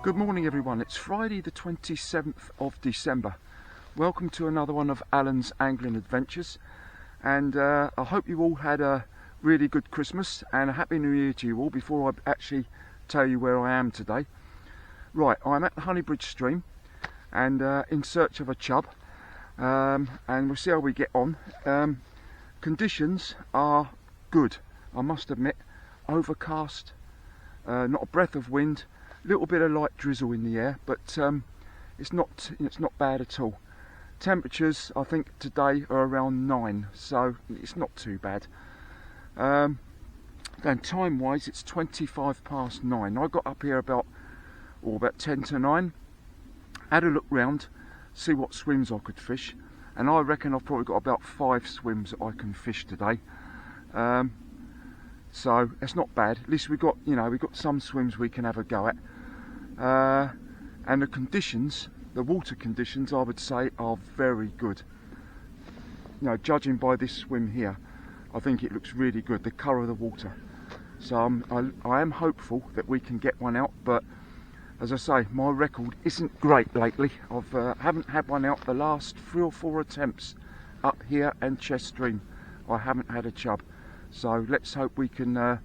Good morning everyone, it's Friday the 27th of December. Welcome to another one of Alan's Angling Adventures, and I hope you all had a really good Christmas and a Happy New Year to you all before I actually tell you where I am today. Right, I'm at the Honeybridge stream and in search of a chub, and we'll see how we get on. Conditions are good, I must admit. Overcast, not a breath of wind, little bit of light drizzle in the air, but it's not bad at all. Temperatures I think today are around 9, so it's not too bad. And time wise it's 25 past 9. I got up here about 10 to 9, had a look round, see what swims I could fish, and I reckon I've probably got about 5 swims that I can fish today. So it's not bad. At least we've got some swims we can have a go at. And the conditions, the water conditions, I would say are very good. Judging by this swim here, I think it looks really good, the colour of the water. So I am hopeful that we can get one out, but as I say, my record isn't great lately. I haven't had one out the last 3 or 4 attempts up here and Chest Stream. I haven't had a chub. So let's hope we can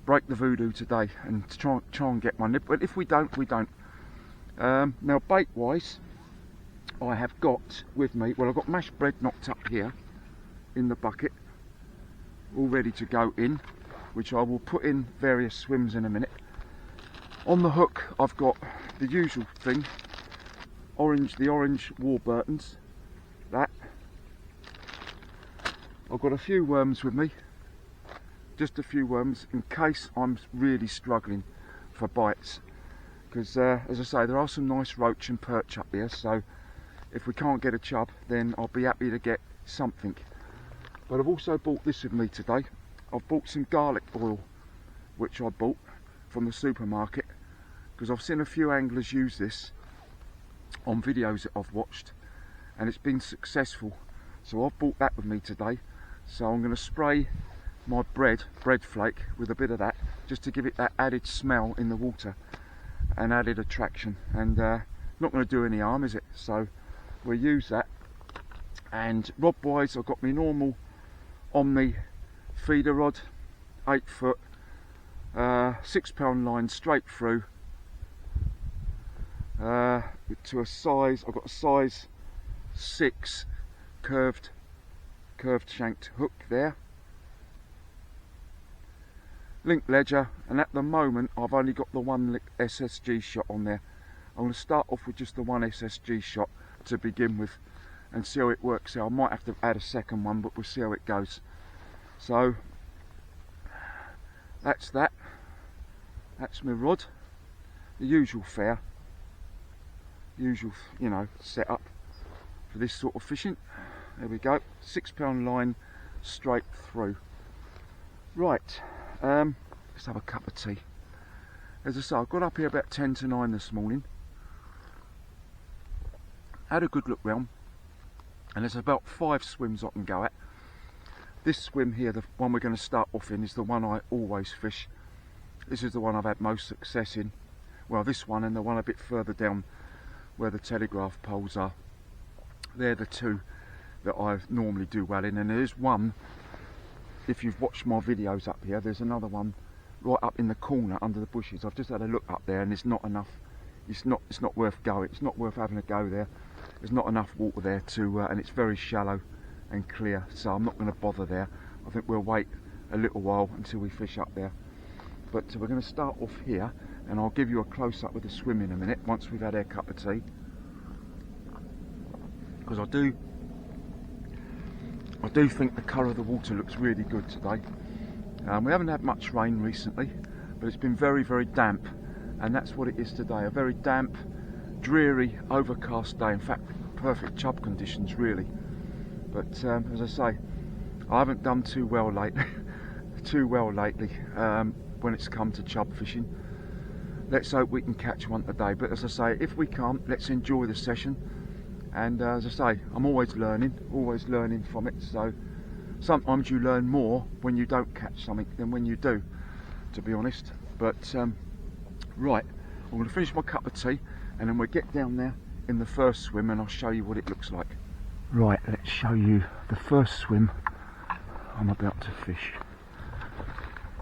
break the voodoo today and try and get one. But if we don't, we don't. Now bait wise, I have got with me, well, I've got mashed bread knocked up here in the bucket, all ready to go in, which I will put in various swims in a minute. On the hook I've got the usual thing, the orange Warburtons, that. I've got a few worms with me, just a few worms in case I'm really struggling for bites, because as I say, there are some nice roach and perch up here, so if we can't get a chub then I'll be happy to get something. But I've also bought this with me today. I've bought some garlic oil, which I bought from the supermarket because I've seen a few anglers use this on videos that I've watched and it's been successful, so I've bought that with me today. So I'm going to spray my bread flake with a bit of that, just to give it that added smell in the water and added attraction, and not going to do any harm, is it? So we'll use that. And rod wise, I've got my normal Omni feeder rod, 8 foot, 6 pound line straight through, to a size, I've got a size 6 curved shanked hook there, link ledger, and at the moment I've only got the one SSG shot on there. I'm going to start off with just the one SSG shot to begin with and see how it works out. I might have to add a second one, but we'll see how it goes. So that's my rod, the usual fare, usual setup for this sort of fishing. There we go, 6 pound line straight through. Right, let's have a cup of tea. As I say, I got up here about 10 to 9 this morning, had a good look round, and there's about 5 swims I can go at. This swim here, the one we're going to start off in, is the one I always fish. This is the one I've had most success in. Well, this one and the one a bit further down where the telegraph poles are. They're the two that I normally do well in, and there's one, if you've watched my videos up here, there's another one right up in the corner under the bushes. I've just had a look up there and there's not enough, it's not worth going, it's not worth having a go there. There's not enough water there to and it's very shallow and clear, so I'm not going to bother there. I think we'll wait a little while until we fish up there. But we're going to start off here and I'll give you a close-up with the swim in a minute once we've had our cup of tea, because I do think the colour of the water looks really good today. We haven't had much rain recently, but it's been very, very damp, and that's what it is today. A very damp, dreary, overcast day. In fact, perfect chub conditions really. But as I say, I haven't done too well lately. When it's come to chub fishing. Let's hope we can catch one today. But as I say, if we can't, let's enjoy the session. And as I say, I'm always learning from it, so sometimes you learn more when you don't catch something than when you do, to be honest. But right, I'm going to finish my cup of tea and then we'll get down there in the first swim and I'll show you what it looks like. Right, let's show you the first swim I'm about to fish.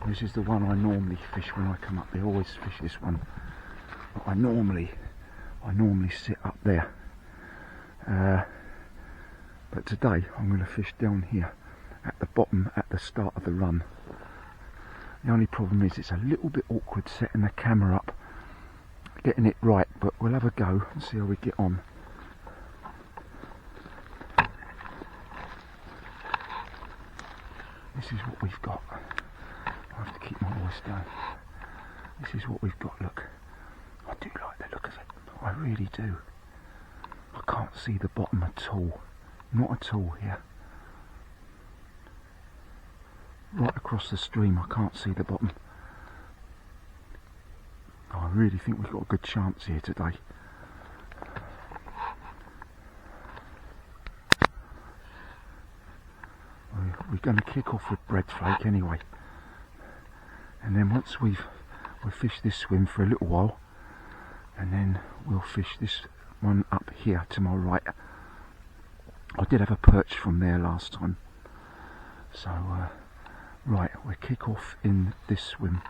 This is the one I normally fish when I come up here. I always fish this one. But I normally sit up there. But today I'm going to fish down here at the bottom at the start of the run. The only problem is it's a little bit awkward setting the camera up, getting it right, but we'll have a go and see how we get on. This is what we've got. I have to keep my voice down. This is what we've got, look. I do like the look of it. I really do. I can't see the bottom at all. Not at all here. Right across the stream I can't see the bottom. I really think we've got a good chance here today. We're going to kick off with breadflake anyway, and then once we'll fish this swim for a little while, and then we'll fish this one up here to my right. I did have a perch from there last time, so right, we'll kick off in this swim.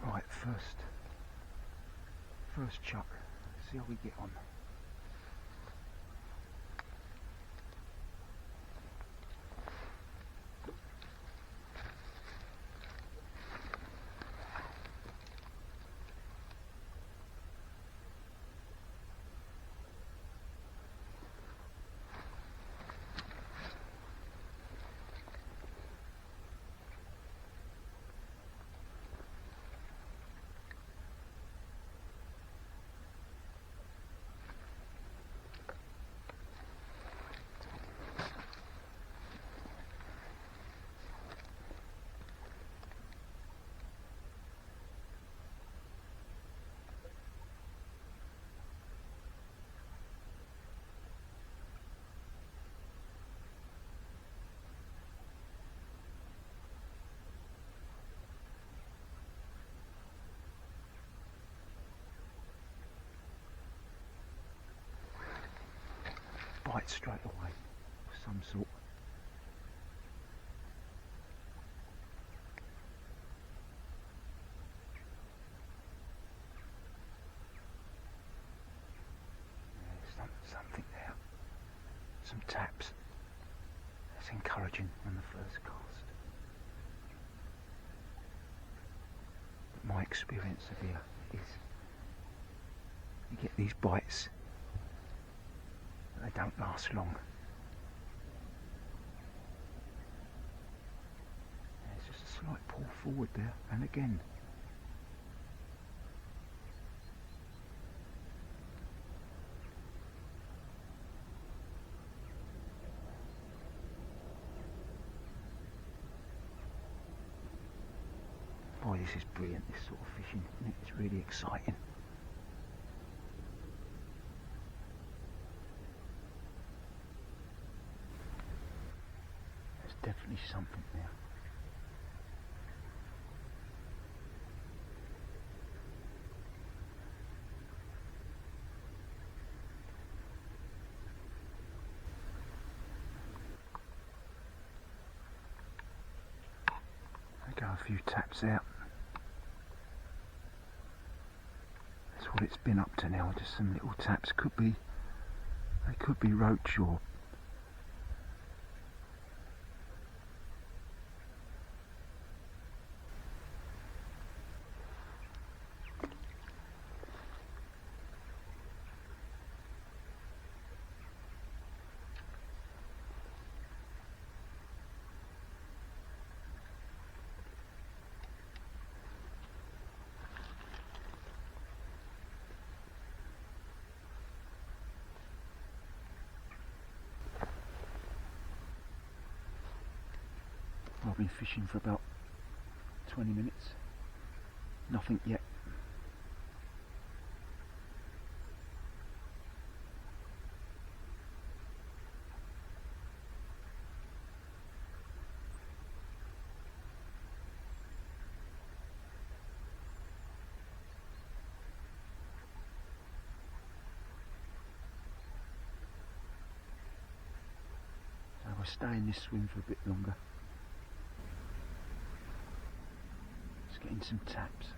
Right, first chuck, see how we get on. Bite straight away of some sort. There's something there. Some taps. That's encouraging on the first cast. But my experience of here is you get these bites, they don't last long. There's just a slight pull forward there, and again. Boy, this is brilliant, this sort of fishing, isn't it? It's really exciting. Definitely something there. I go a few taps out. That's what it's been up to now, just some little taps. They could be roach or I've been fishing for about 20 minutes, nothing yet. So we'll stay in this swim for a bit longer. Just getting some taps.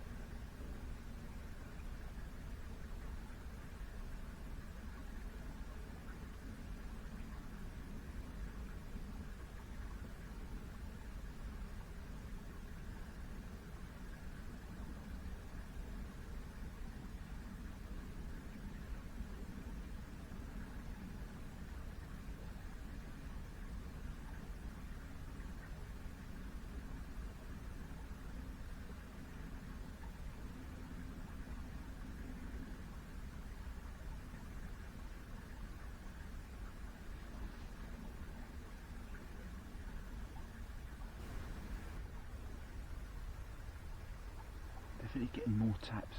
Definitely getting more taps.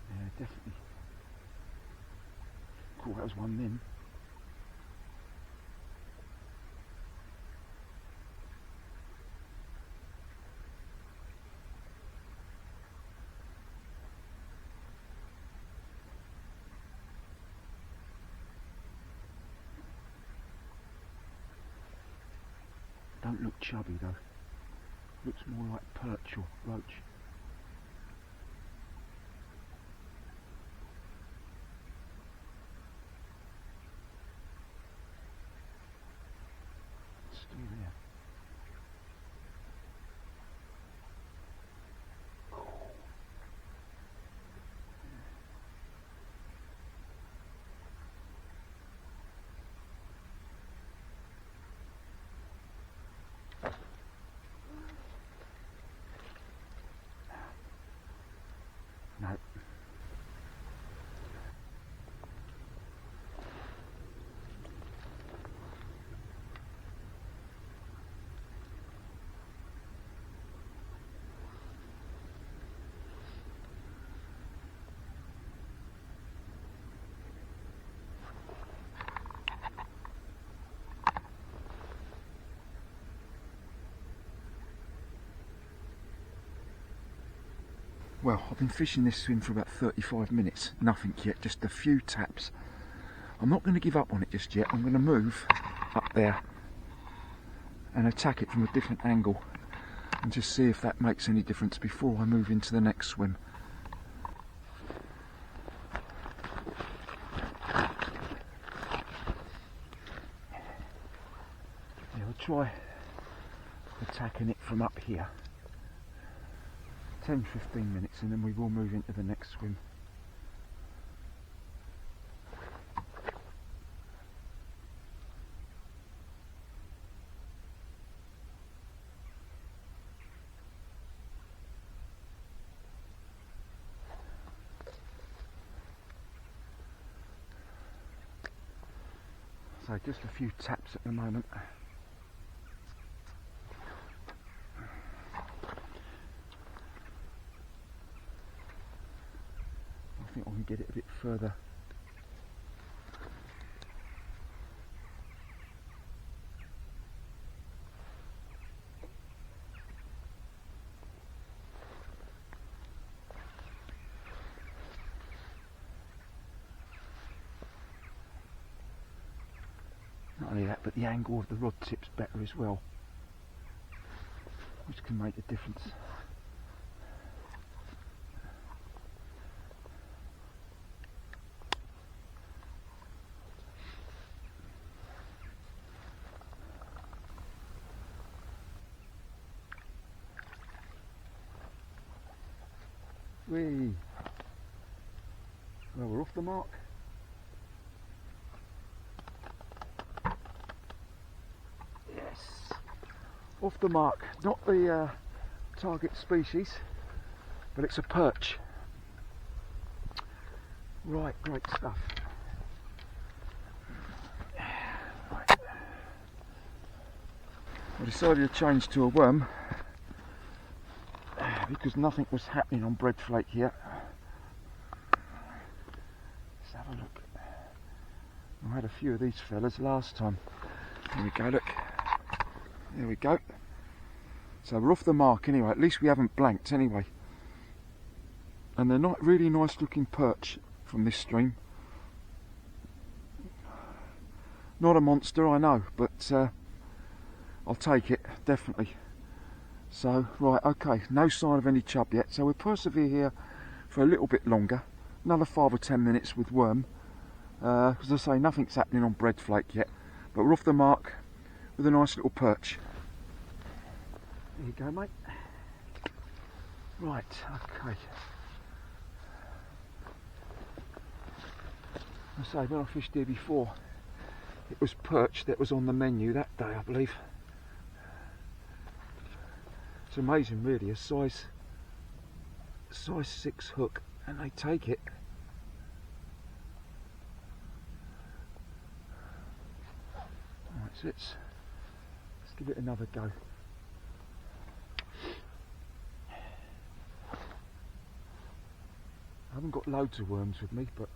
Yeah, definitely. Cool, that was one then. Don't look chubby though. Looks more like perch or roach. Still there. No. Well, I've been fishing this swim for about 35 minutes, nothing yet, just a few taps. I'm not going to give up on it just yet. I'm going to move up there and attack it from a different angle and just see if that makes any difference before I move into the next swim. Yeah, we'll try attacking it from up here. 10-15 minutes and then we will move into the next swim. So just a few taps at the moment. I think I can get it a bit further. Not only that, but the angle of the rod tip's better as well, which can make a difference. Whee! Well, we're off the mark. Yes! Off the mark. Not the target species, but it's a perch. Right, great stuff. Right. I decided to change to a worm because nothing was happening on bread flake here. Let's have a look. I had a few of these fellas last time. There we go, look. There we go. So we're off the mark anyway, at least we haven't blanked anyway. And they're not really nice looking perch from this stream. Not a monster, I know, but I'll take it, definitely. So, right, okay, no sign of any chub yet, so we'll persevere here for a little bit longer. Another 5 or 10 minutes with worm. As I say, nothing's happening on bread flake yet, but we're off the mark with a nice little perch. There you go, mate. Right, okay. I say, when I fished here before, it was perch that was on the menu that day, I believe. It's amazing, really, a size 6 hook, and they take it. Right, so let's give it another go. I haven't got loads of worms with me, but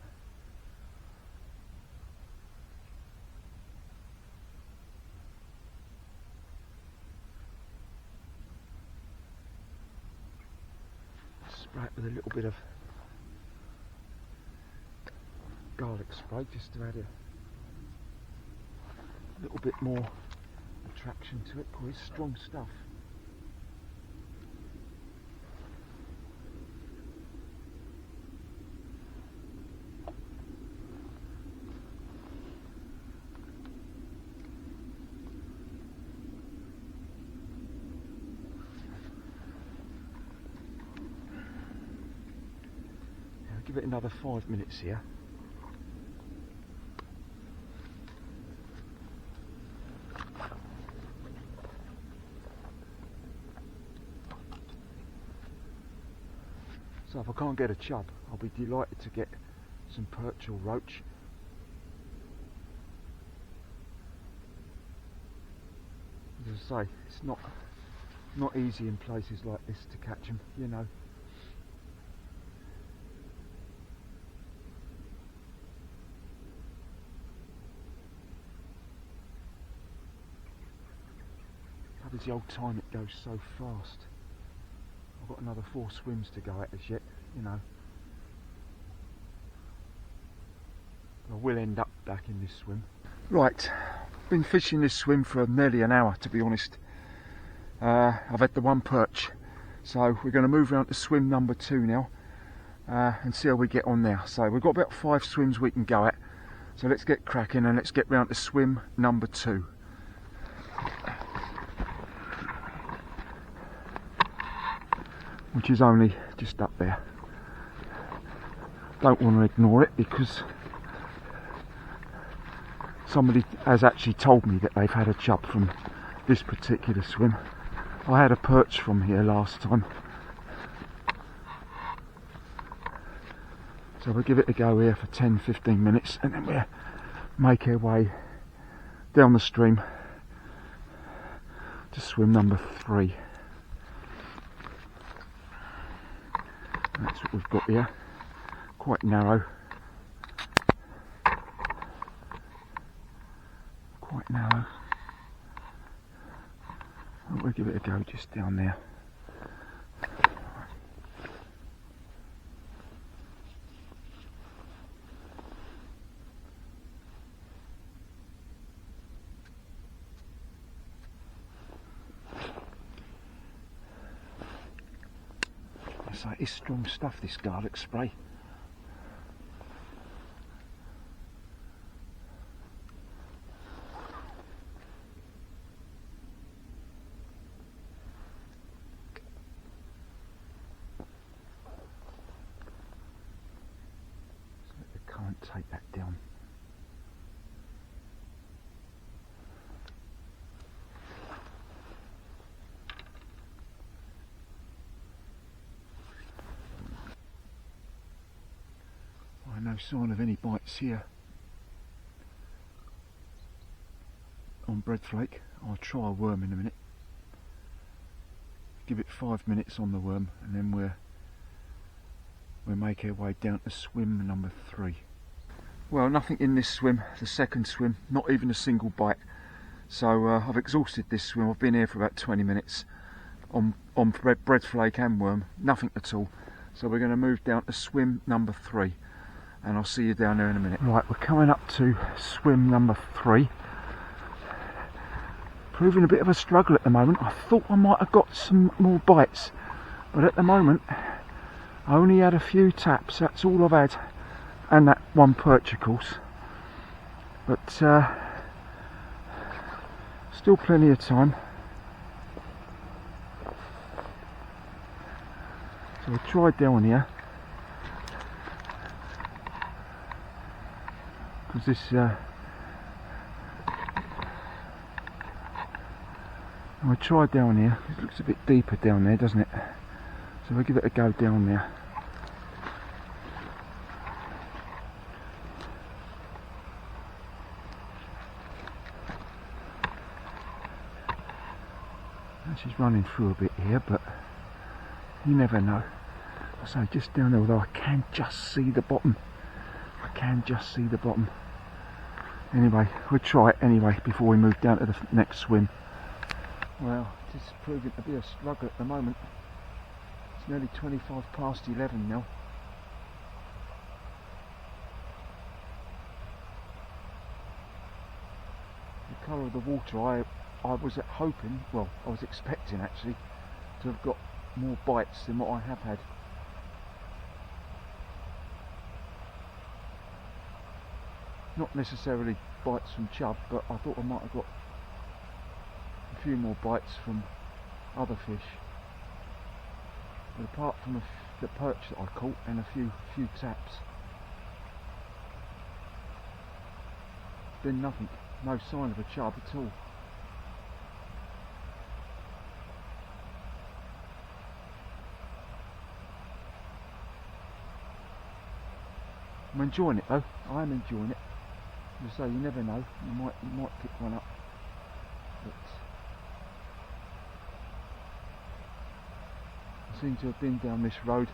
spray it with a little bit of garlic spray just to add a little bit more attraction to it, because it's strong stuff. Give it another 5 minutes here. So if I can't get a chub, I'll be delighted to get some perch or roach. As I say, it's not easy in places like this to catch them, you know. How does the old time it goes so fast? I've got another 4 swims to go at as yet, you know. I will end up back in this swim. Right, been fishing this swim for nearly an hour, to be honest. I've had the one perch, so we're going to move around to swim number 2 now and see how we get on there. So we've got about 5 swims we can go at, so let's get cracking and let's get round to swim number 2. Which is only just up there. Don't want to ignore it because somebody has actually told me that they've had a chub from this particular swim. I had a perch from here last time. So we'll give it a go here for 10-15 minutes and then we'll make our way down the stream to swim number 3. That's what we've got here, quite narrow, we'll give it a go just down there. So it's strong stuff, this garlic spray. So let the current take that down. No sign of any bites here on bread flake. I'll try a worm in a minute. Give it 5 minutes on the worm, and then we'll make our way down to swim number 3. Well, nothing in this swim, the second swim, not even a single bite. So I've exhausted this swim. I've been here for about 20 minutes on bread flake and worm, nothing at all. So we're going to move down to swim number 3, and I'll see you down there in a minute. Right, we're coming up to swim number 3. Proving a bit of a struggle at the moment. I thought I might have got some more bites, but at the moment I only had a few taps, that's all I've had, and that one perch of course, but still plenty of time. So we'll try down here, because this we'll try down here. It looks a bit deeper down there, doesn't it? So we'll give it a go down there. She's running through a bit here, but you never know. So just down there, although I can just see the bottom. I can just see the bottom. Anyway, we'll try it anyway before we move down to the next swim. Well, this is proving to be a struggle at the moment. It's nearly 25 past 11 now. The colour of the water, I was hoping, well, I was expecting actually, to have got more bites than what I have had. Not necessarily bites from chub, but I thought I might have got a few more bites from other fish. But apart from the perch that I caught and a few taps, been nothing, no sign of a chub at all. I'm enjoying it though, I am enjoying it. As I say, you never know, you might pick one up. But I seem to have been down this road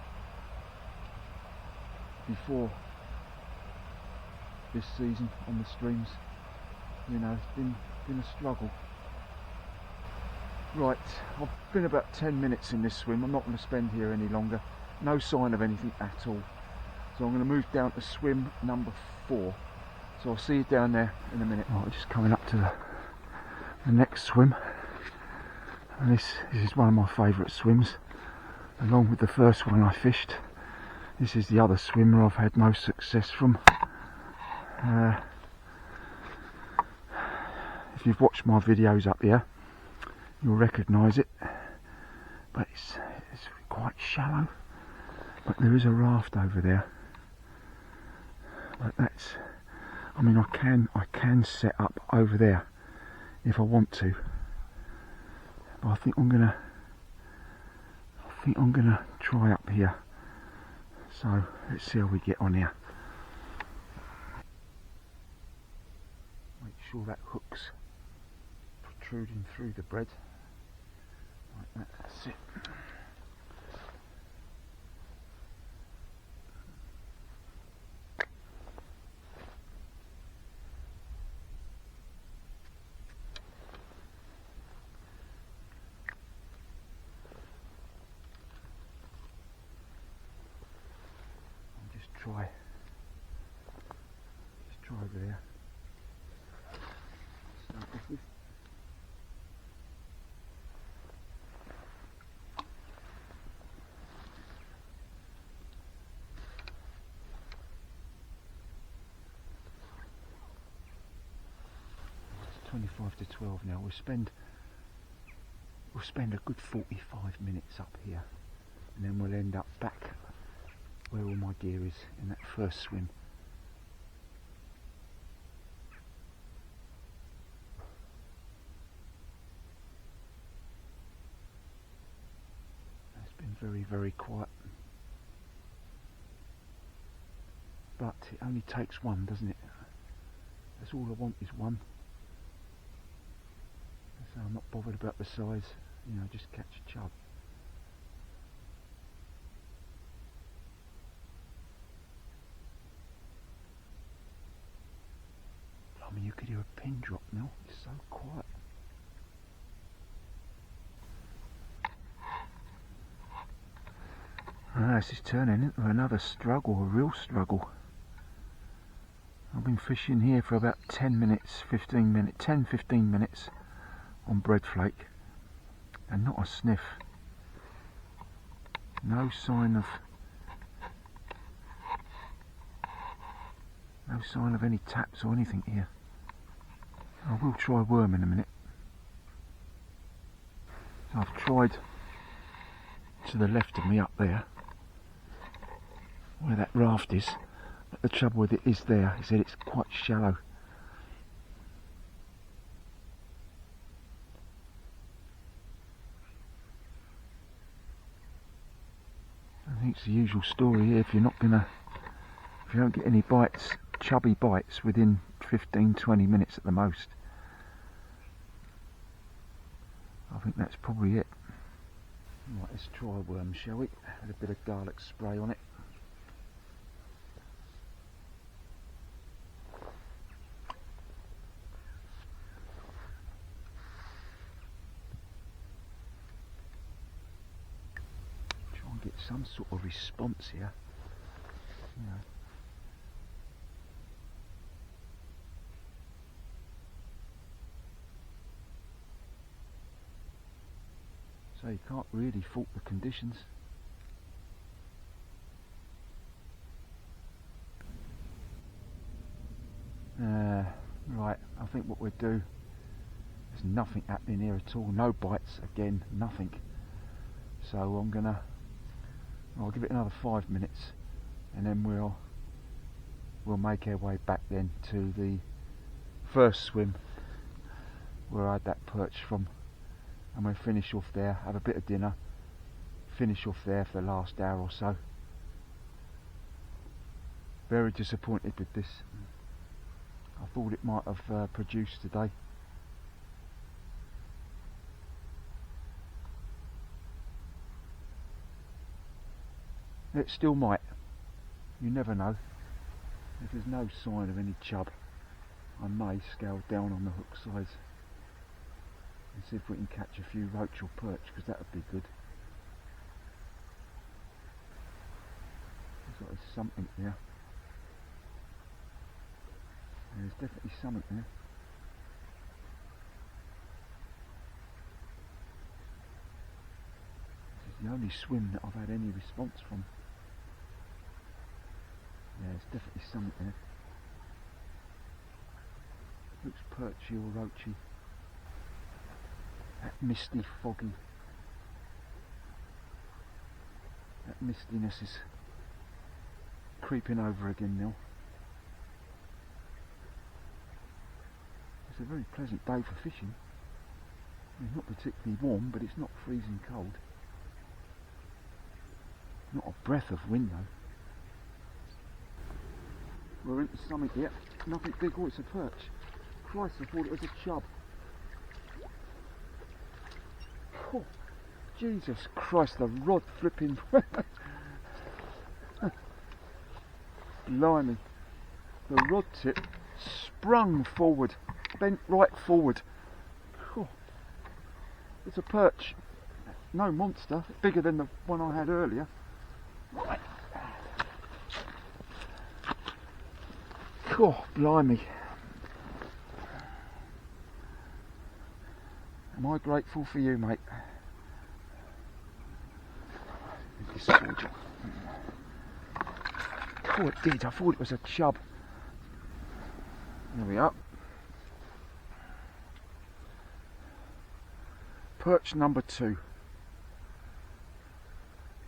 before this season on the streams. You know, it's been a struggle. Right, I've been about 10 minutes in this swim. I'm not going to spend here any longer. No sign of anything at all. So I'm going to move down to swim number 4. So I'll see you down there in a minute. Right, just coming up to the next swim. And this is one of my favourite swims. Along with the first one I fished. This is the other swimmer I've had most success from. If you've watched my videos up here, you'll recognise it. But it's quite shallow. But there is a raft over there. But that's, I mean, I can set up over there if I want to. But I think I'm gonna try up here. So let's see how we get on here. Make sure that hook's protruding through the bread. Like that, that's it. Try over there. Start off with. It's 25 to 12 now. We'll spend a good 45 minutes up here, and then we'll end up back where all my gear is in that first swim. It's been very, very quiet. But it only takes one, doesn't it? That's all I want is one. So I'm not bothered about the size, you know, just catch a chub. I mean, you could hear a pin drop now, it's so quiet. This is turning into another struggle, a real struggle. I've been fishing here for about 10 minutes, 15 minutes, 10-15 minutes on bread flake and not a sniff. No sign of any taps or anything here. I will try worm in a minute. So I've tried to the left of me up there, where that raft is, but the trouble with it is there, is that it's quite shallow. I think it's the usual story here. If you don't get any bites, chubby bites within 15-20 minutes at the most, I think that's probably it. Right, let's try a worm, shall we? Add a bit of garlic spray on it. Try and get some sort of response here. You know. So you can't really fault the conditions. Right, I think what we'll do, there's nothing happening here at all, no bites, again, nothing. So I'll give it another 5 minutes and then we'll make our way back then to the first swim where I had that perch from. And we'll finish off there, have a bit of dinner, finish off there for the last hour or so. Very disappointed with this. I thought it might have produced today. It still might. You never know. If there's no sign of any chub, I may scale down on the hook size and see if we can catch a few roach or perch, because that would be good. Looks like there's something there. There's definitely something there. This is the only swim that I've had any response from. Yeah, there's definitely something there. Looks perchy or roachy. That misty, foggy, that mistiness is creeping over again now. It's a very pleasant day for fishing. It's not particularly warm, but it's not freezing cold. Not a breath of wind though. We're into something here. Nothing big. Oh, it's a perch. Christ, I thought it was a chub. Oh, Jesus Christ, the rod flipping. Blimey. The rod tip sprung forward, bent right forward. Oh, it's a perch. No monster, bigger than the one I had earlier. Right. Oh, blimey. Am I grateful for you, mate? Oh, it did. I thought it was a chub. There we are. Perch number 2.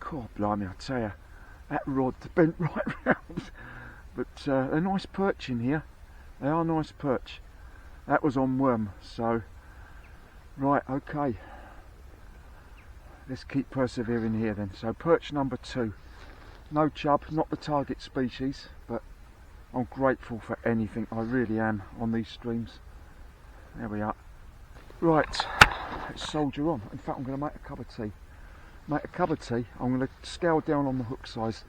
God, blimey, I tell you, that rod bent right round. But a nice perch in here. They are nice perch. That was on worm, so right, okay. Let's keep persevering here then. So perch number 2. No chub, not the target species, but I'm grateful for anything. I really am on these streams. There we are. Right, let's soldier on. In fact, I'm going to make a cup of tea. I'm going to scale down on the hook size.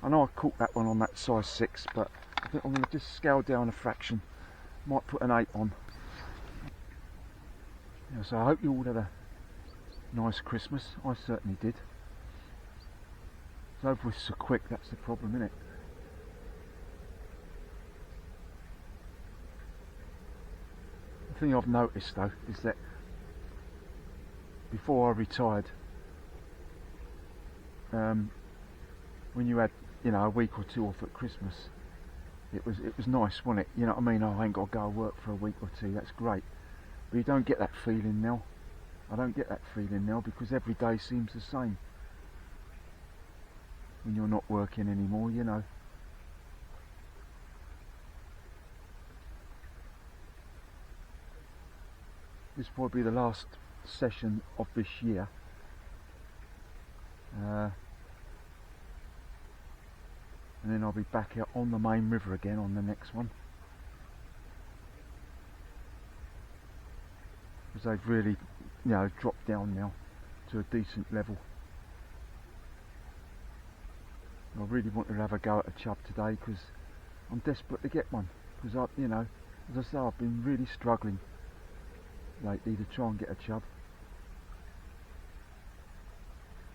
I know I caught that one on that size 6, but I think I'm going to just scale down a fraction. Might put an 8 on. Yeah, so I hope you all had a nice Christmas. I certainly did. It's over with so quick, that's the problem, isn't it? The thing I've noticed though is that before I retired, when you had, you know, a week or two off at Christmas, it was nice, wasn't it? You know what I mean? Oh, I ain't got to go to work for a week or two. That's great. But you don't get that feeling now. I don't get that feeling now because every day seems the same. When you're not working anymore, you know. This will probably be the last session of this year. And then I'll be back out on the main river again on the next one. Because they've really, you know, dropped down now to a decent level. I really wanted to have a go at a chub today because I'm desperate to get one. Because I, you know, as I say, I've been really struggling lately to try and get a chub.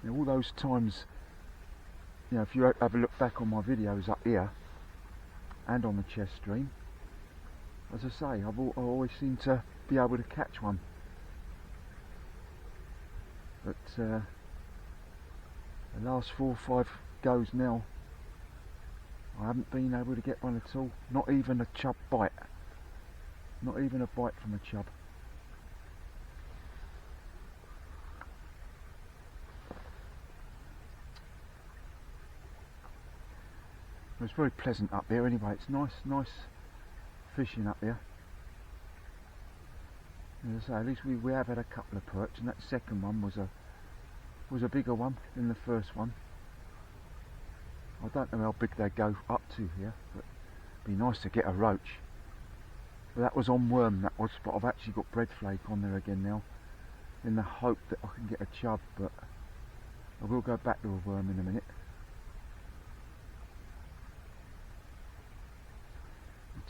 You know, all those times, you know, if you have a look back on my videos up here and on the chest stream, as I say, I always seem to be able to catch one. But the last 4 or 5 goes now, I haven't been able to get one at all. Not even a chub bite. Not even a bite from a chub. It's very pleasant up here anyway. It's nice fishing up here. As I say, at least we have had a couple of perch, and that second one was a bigger one than the first one. I don't know how big they go up to here, but it'd be nice to get a roach. But that was on worm, that was, but I've actually got bread flake on there again now, in the hope that I can get a chub, but I will go back to a worm in a minute.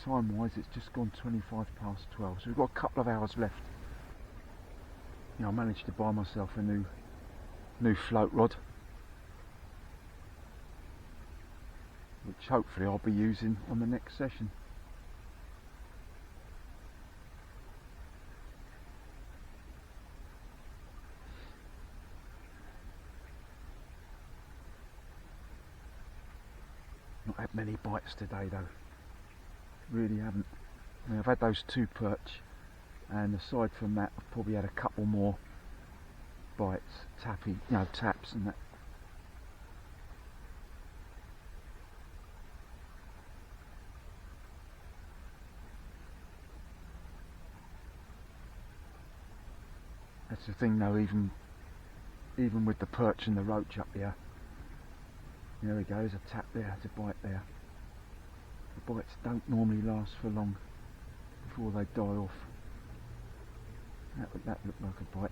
Time wise, it's just gone 25 past 12, so we've got a couple of hours left. You know, I managed to buy myself a new float rod, which hopefully I'll be using on the next session. Not had many bites today though. Really haven't. I mean, I've had those 2 perch, and aside from that, I've probably had a couple more bites, taps and that. That's the thing though, even with the perch and the roach up here. There we go, there's a tap there, there's a bite there. The bites don't normally last for long before they die off. That looked like a bite.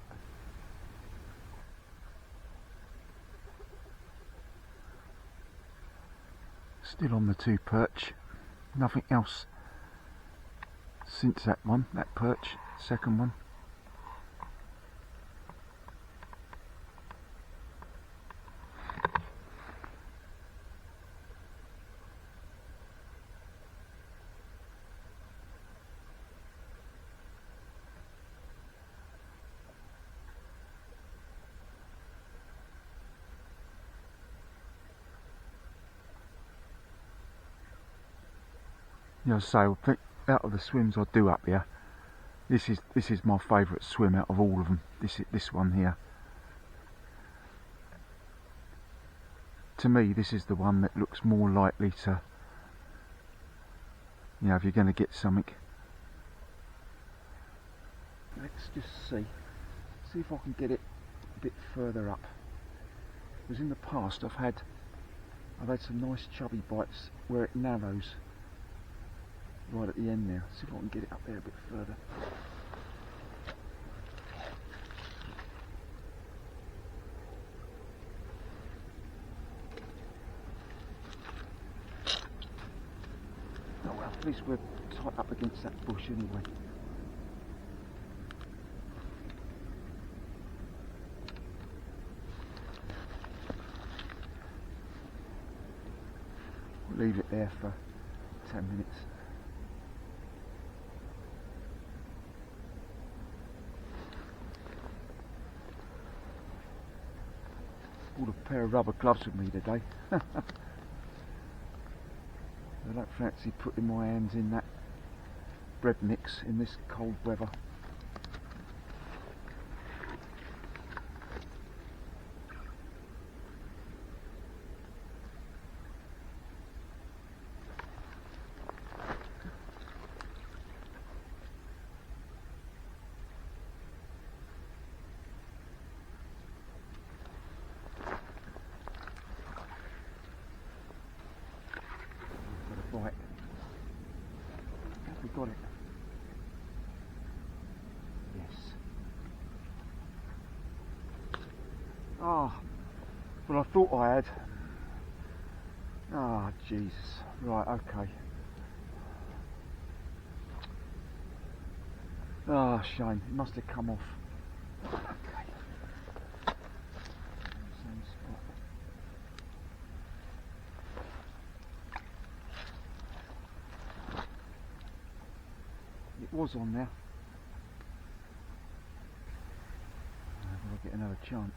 Still on the 2 perch. Nothing else since that one, that perch, second one. You know, so out of the swims I do up here, this is my favourite swim out of all of them. This one here. To me, this is the one that looks more likely to, you know, if you're going to get something. Let's just see if I can get it a bit further up. Because in the past I've had some nice chubby bites where it narrows right at the end now. See if I can get it up there a bit further. least we're tight up against that bush anyway. We'll leave it there for 10 minutes. Bought a pair of rubber gloves with me today. I don't fancy putting my hands in that bread mix in this cold weather. Right, have we got it? Yes. Ah, well I thought I had. Ah, Jesus. Right, okay. Ah, shame. It must have come off. Okay. Same spot. It was on there. I'll get another chance.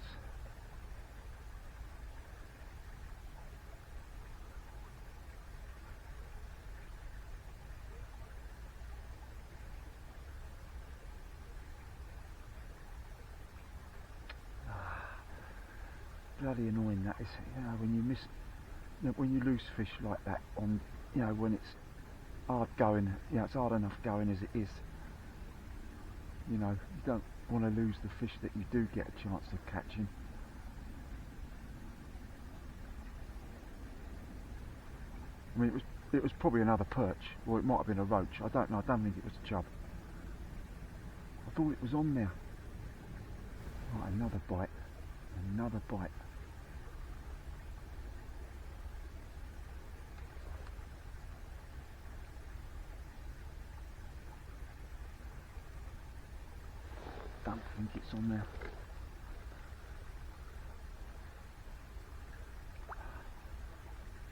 Bloody annoying that is, you know, when you miss, you know, when you lose fish like that on, you know, when it's hard going, you know, it's hard enough going as it is. You know, you don't want to lose the fish that you do get a chance of catching. I mean, it was probably another perch, or it might have been a roach. I don't know. I don't think it was a chub. I thought it was on there. Right, another bite. Another bite. Don't think it's on there.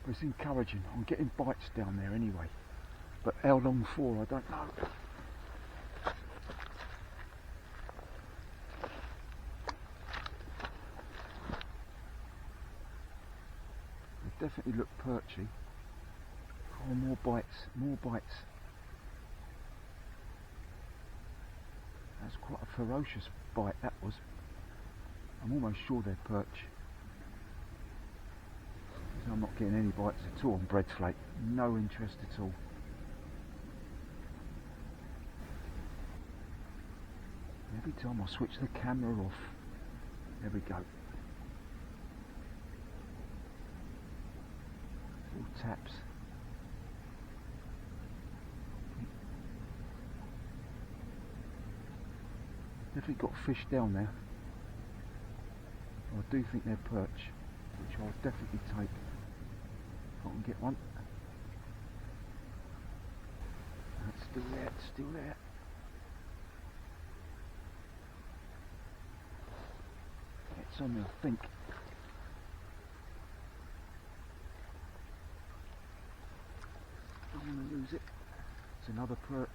But it's encouraging. I'm getting bites down there anyway. But how long for, I don't know. They definitely look perchy. Oh, more bites, more bites. That's quite a ferocious bite, that was. I'm almost sure they're perch. I'm not getting any bites at all on bread flake. No interest at all. Every time I switch the camera off. There we go. Little taps. Definitely got fish down there. I do think they're perch, which I'll definitely take if I can get one. It's still there, it's still there. It's on me, I think. I don't want to lose it. It's another perch.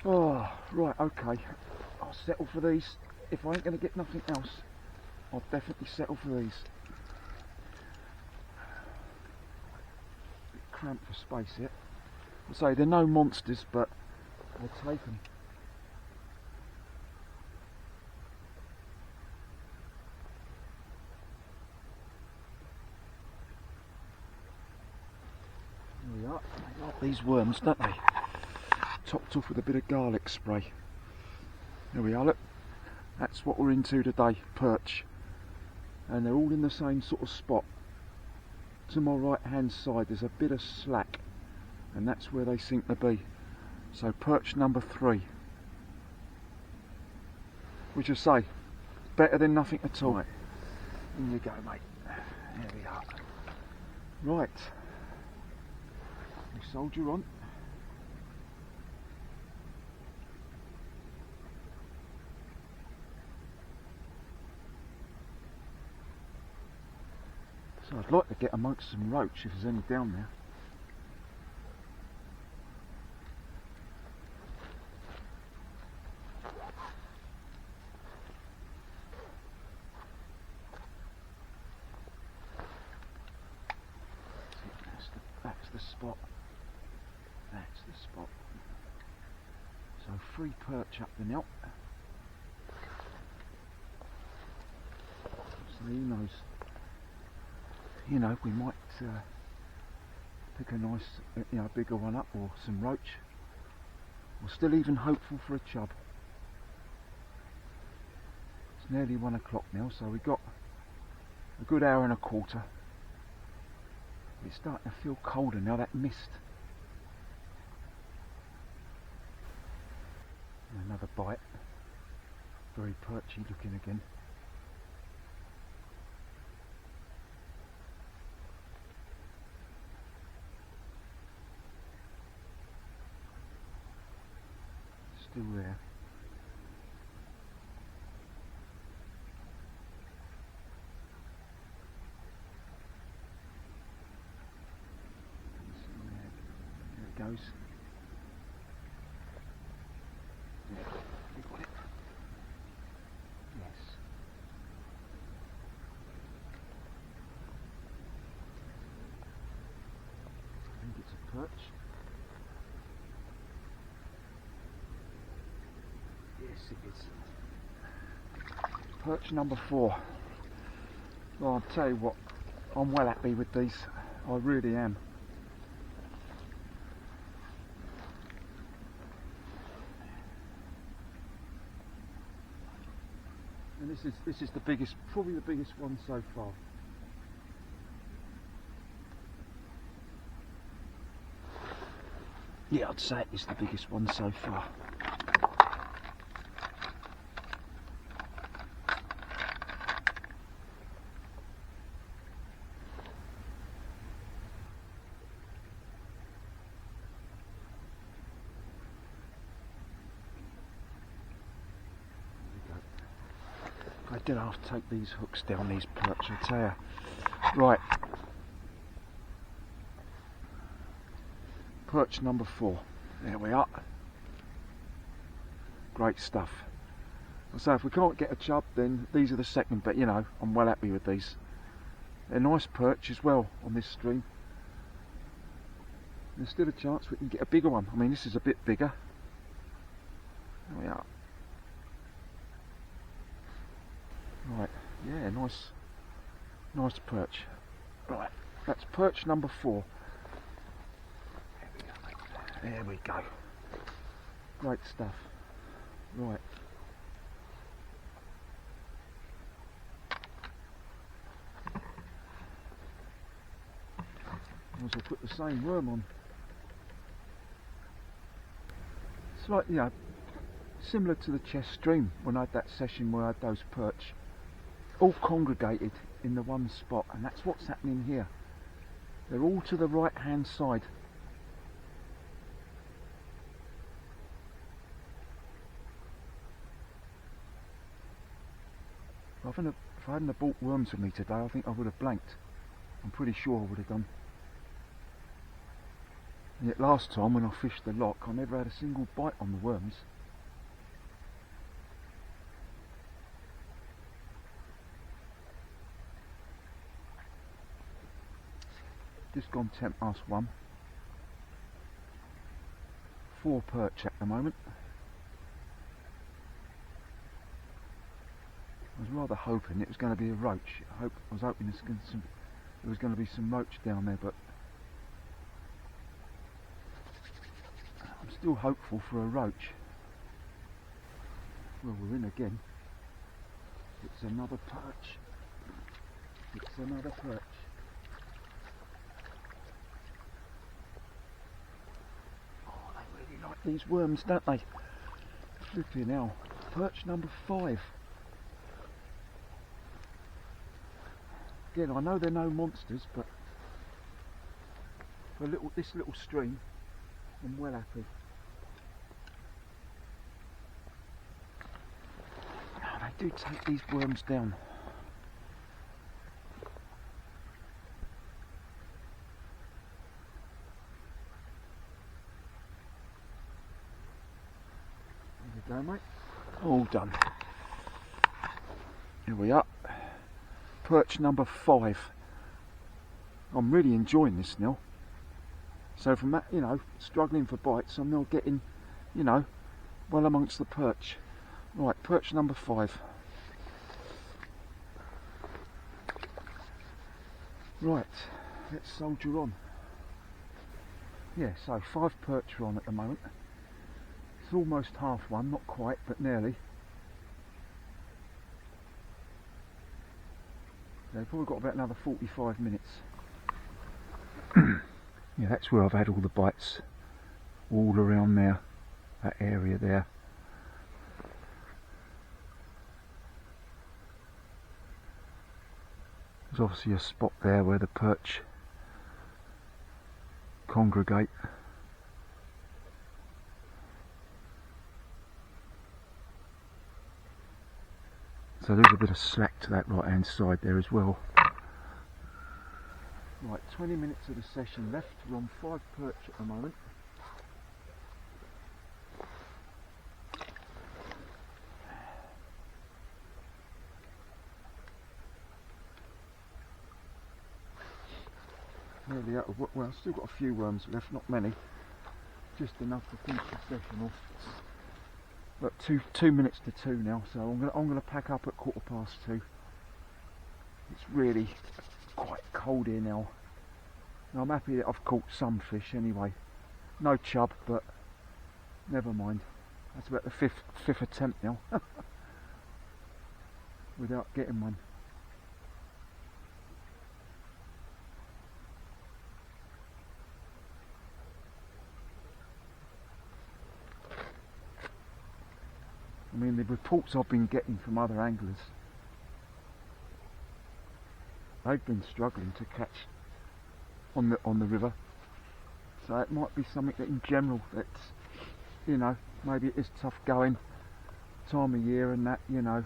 Oh, right, okay. I'll settle for these. If I ain't going to get nothing else, I'll definitely settle for these. Bit cramped for space here. I say they're no monsters, but I'll take them. There we are. They like these worms, don't they? Topped off with a bit of garlic spray. There we are, look. That's what we're into today, perch. And they're all in the same sort of spot. To my right hand side there's a bit of slack, and that's where they seem to be. So perch number 3. Which I say, better than nothing at all. Right. In you go, mate. There we are. Right. We soldier on. So I'd like to get amongst some roach if there's any down there. That's the spot. That's the spot. So free perch up the knot. So who knows? You know, we might pick a nice, bigger one up, or some roach. We're still even hopeful for a chub. It's nearly 1 o'clock now, so we've got a good hour and a quarter. It's starting to feel colder now, that mist. Another bite. Very perchy looking again. Still there. There it goes. Yeah, we got it. Yes. I think it's a perch. Yes, it is. Perch number 4. Well, I'll tell you what, I'm well happy with these. I really am. And this is the biggest, probably the biggest one so far. Yeah, I'd say it is the biggest one so far. I did have to take these hooks down, these perch, I tell you. Right. Perch number 4. There we are. Great stuff. So if we can't get a chub, then these are the second, but you know, I'm well happy with these. They're nice perch as well on this stream. There's still a chance we can get a bigger one. I mean, this is a bit bigger. There we are. Right, yeah, nice perch. Right, that's perch number 4. There we go. Great stuff. Right. I'll put the same worm on. It's like, you know, similar to the chest stream when I had that session where I had those perch all congregated in the one spot, and that's what's happening here. They're all to the right hand side. If I hadn't have bought worms with me today, I think I would have blanked. I'm pretty sure I would have done. And yet last time when I fished the lock, I never had a single bite on the worms. Just gone 1:10. 4 perch at the moment. I was rather hoping it was going to be a roach. I was hoping there was going to be some roach down there, but I'm still hopeful for a roach. Well, we're in again. It's another perch. It's another perch. Like these worms, don't they? Flipping hell. Perch number 5. again, I know they're no monsters, but for this little stream, I'm well happy. Oh, they do take these worms down. There we go, mate. All done. Here we are. Perch number 5. I'm really enjoying this now. So from that, you know, struggling for bites, I'm now getting, you know, well amongst the perch. Right, perch number 5. Right, let's soldier on. Yeah, so 5 perch are on at the moment. It's almost half one, not quite, but nearly. They've probably got about another 45 minutes. Yeah, that's where I've had all the bites, all around there, that area there. There's obviously a spot there where the perch congregate. So there's a bit of slack to that right hand side there as well. Right, 20 minutes of the session left. We're on 5 perch at the moment. Nearly out of, well, I've still got a few worms left, not many. Just enough to finish the session off. But 2 minutes to 2 now, so I'm gonna pack up at 2:15. It's really quite cold here now. And I'm happy that I've caught some fish anyway. No chub, but never mind. That's about the fifth attempt now without getting one. I mean, the reports I've been getting from other anglers, they've been struggling to catch on the river. So it might be something that in general that's, you know, maybe it is tough going time of year and that, you know.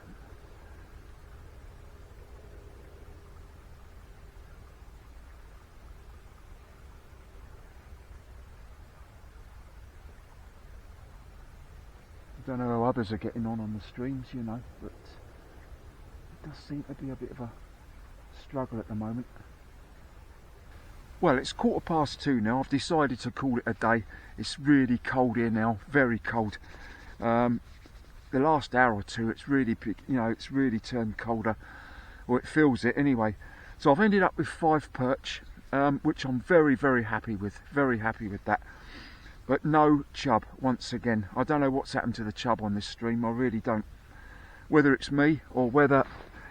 I don't know how others are getting on the streams, you know, but it does seem to be a bit of a struggle at the moment. Well, it's 2:15 now. I've decided to call it a day. It's really cold here now, very cold. The last hour or two, it's really, you know, it's really turned colder, or it feels it anyway. So I've ended up with 5 perch, which I'm very, very happy with. Very happy with that. But no chub once again. I don't know what's happened to the chub on this stream. I really don't. Whether it's me or whether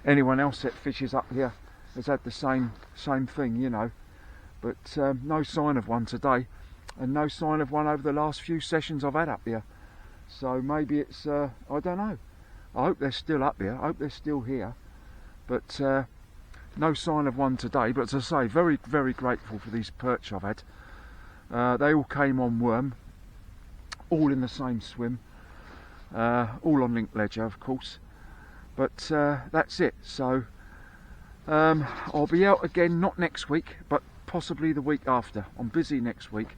anyone else that fishes up here has had the same thing, you know. But no sign of one today, and no sign of one over the last few sessions I've had up here. So maybe it's, I don't know. I hope they're still up here. I hope they're still here. But no sign of one today. But as I say, very, very grateful for these perch I've had. They all came on worm, all in the same swim, all on link ledger, of course. But that's it. So I'll be out again, not next week, but possibly the week after. I'm busy next week,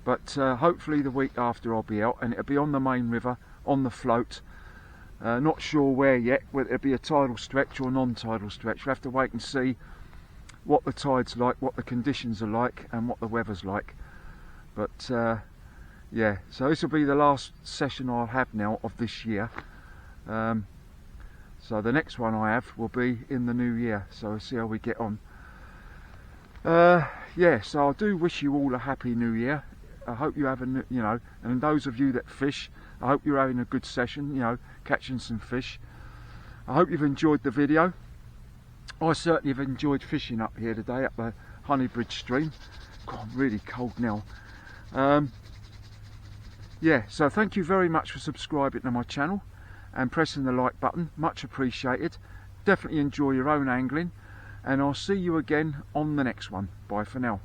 but hopefully the week after I'll be out, and it'll be on the main river, on the float. Not sure where yet, whether it'll be a tidal stretch or non-tidal stretch. We'll have to wait and see what the tide's like, what the conditions are like, and what the weather's like. But yeah, so this will be the last session I'll have now of this year. So the next one I have will be in the new year, so we'll see how we get on. Yeah, so I do wish you all a happy new year. I hope you have a, you know, and those of you that fish, I hope you're having a good session, you know, catching some fish. I hope you've enjoyed the video. I certainly have enjoyed fishing up here today, up the Honeybridge stream. God, I'm really cold now. Yeah, so thank you very much for subscribing to my channel and pressing the like button, much appreciated. Definitely enjoy your own angling, and I'll see you again on the next one. Bye for now.